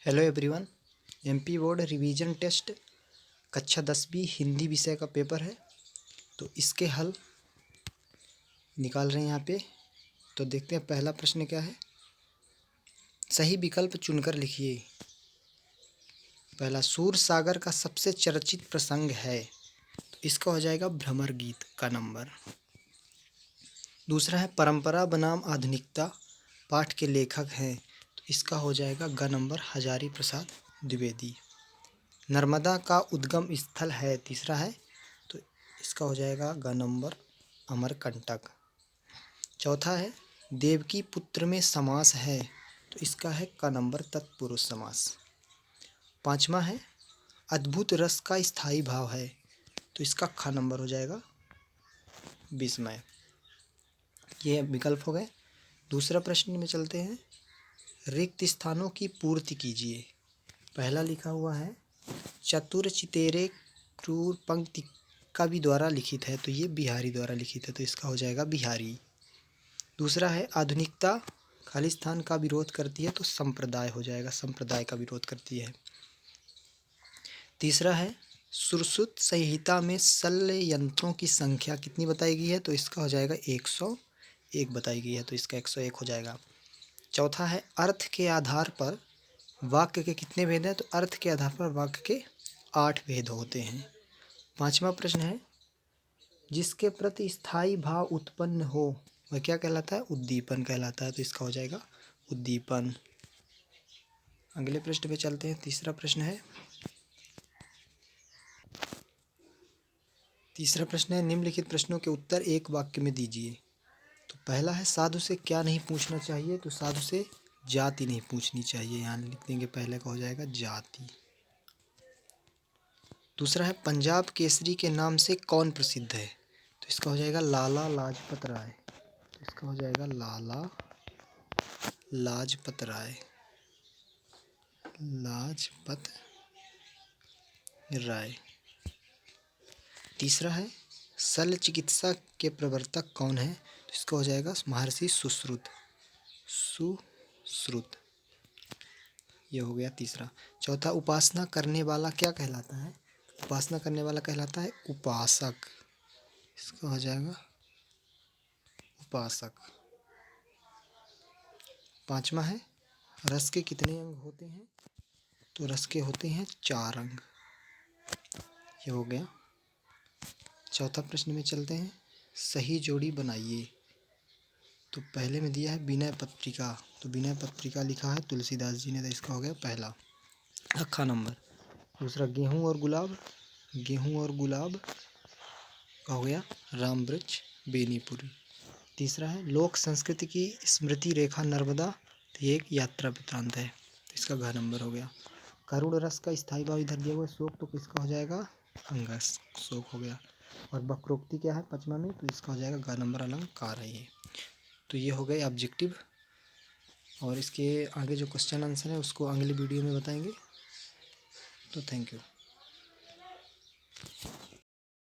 Hello everyone. MP board revision test कक्षा 10वीं हिंदी विषय का पेपर है। तो इसके हल निकाल रहे हैं यहाँ पे। तो देखते हैं पहला प्रश्न क्या है। सही विकल्प चुनकर लिखिए। पहला, सूर सागर का सबसे चर्चित प्रसंग है, तो इसका हो जाएगा भ्रमर गीत का नंबर। दूसरा है, परंपरा बनाम आधुनिकता पाठ के लेखक हैं, तो इसका हो जाएगा ग नंबर हजारी प्रसाद द्विवेदी। नर्मदा का उद्गम स्थल है, तीसरा है, तो इसका हो जाएगा ग नंबर अमरकंटक। चौथा है, देवकी पुत्र में समास है, तो इसका है क नंबर तत्पुरुष समास। पांचवा है, अद्भुत रस का स्थायी भाव है, तो इसका ख नंबर हो जाएगा विस्मय। ये विकल्प हो गए। दूसरा प्रश्न में चलते हैं। रिक्त स्थानों की पूर्ति कीजिए। पहला लिखा हुआ है, चतुर चितेरे क्रूर पंक्ति कवि द्वारा लिखित है, तो ये बिहारी द्वारा लिखित है, तो इसका हो जाएगा बिहारी। दूसरा है, आधुनिकता खालिस्तान का विरोध करती है, तो संप्रदाय हो जाएगा, संप्रदाय का विरोध करती है। तीसरा है, सुश्रुत संहिता में शल्य यंत्रों की संख्या कितनी बताई गई है, तो इसका हो जाएगा 101 बताई गई है, तो इसका 101 हो जाएगा। चौथा है, अर्थ के आधार पर वाक्य के कितने भेद हैं, तो अर्थ के आधार पर वाक्य के 8 भेद होते हैं। पांचवा प्रश्न है, जिसके प्रति स्थायी भाव उत्पन्न हो वह क्या कहलाता है, उद्दीपन कहलाता है, तो इसका हो जाएगा उद्दीपन। अगले प्रश्न पे चलते हैं। तीसरा प्रश्न है, निम्नलिखित प्रश्नों के उत्तर एक वाक्य में दीजिए। तो पहला है, साधु से क्या नहीं पूछना चाहिए, तो साधु से जाति नहीं पूछनी चाहिए, यहाँ लिख देंगे, पहले का हो जाएगा जाति। दूसरा है, पंजाब केसरी के नाम से कौन प्रसिद्ध है, तो इसका हो जाएगा लाला लाजपत राय, तो इसका हो जाएगा लाला लाजपत राय, लाजपत राय। तीसरा है, शल्य चिकित्सा के प्रवर्तक कौन है, तो इसका हो जाएगा महर्षि सुश्रुत, सुश्रुत। ये हो गया तीसरा। चौथा, उपासना करने वाला क्या कहलाता है, उपासना करने वाला कहलाता है उपासक, इसका हो जाएगा उपासक। पांचवा है, रस के कितने अंग होते हैं, तो रस के होते हैं 4 अंग। ये हो गया। चौथा प्रश्न में चलते हैं। सही जोड़ी बनाइए। तो पहले में दिया है विनय पत्रिका, तो विनय पत्रिका लिखा है तुलसीदास जी ने, तो इसका हो गया पहला अक्खा नंबर। दूसरा, गेहूं और गुलाब, गेहूं और गुलाब का हो गया राम वृक्ष बेनीपुरी। तीसरा है, लोक संस्कृति की स्मृति रेखा नर्मदा, तो ये एक यात्रा वृत्तांत है, तो इसका घ नंबर हो गया। करुण रस का स्थायी भाव इधर दिया हुआ है शोक, तो किसका हो जाएगा अंगस, शोक हो गया। और वक्रोक्ति क्या है पचमा में, तो इसका हो जाएगा घ नंबर अलंकार है ये। तो ये हो गए ऑब्जेक्टिव, और इसके आगे जो क्वेश्चन आंसर है उसको अगली वीडियो में बताएंगे। तो थैंक यू।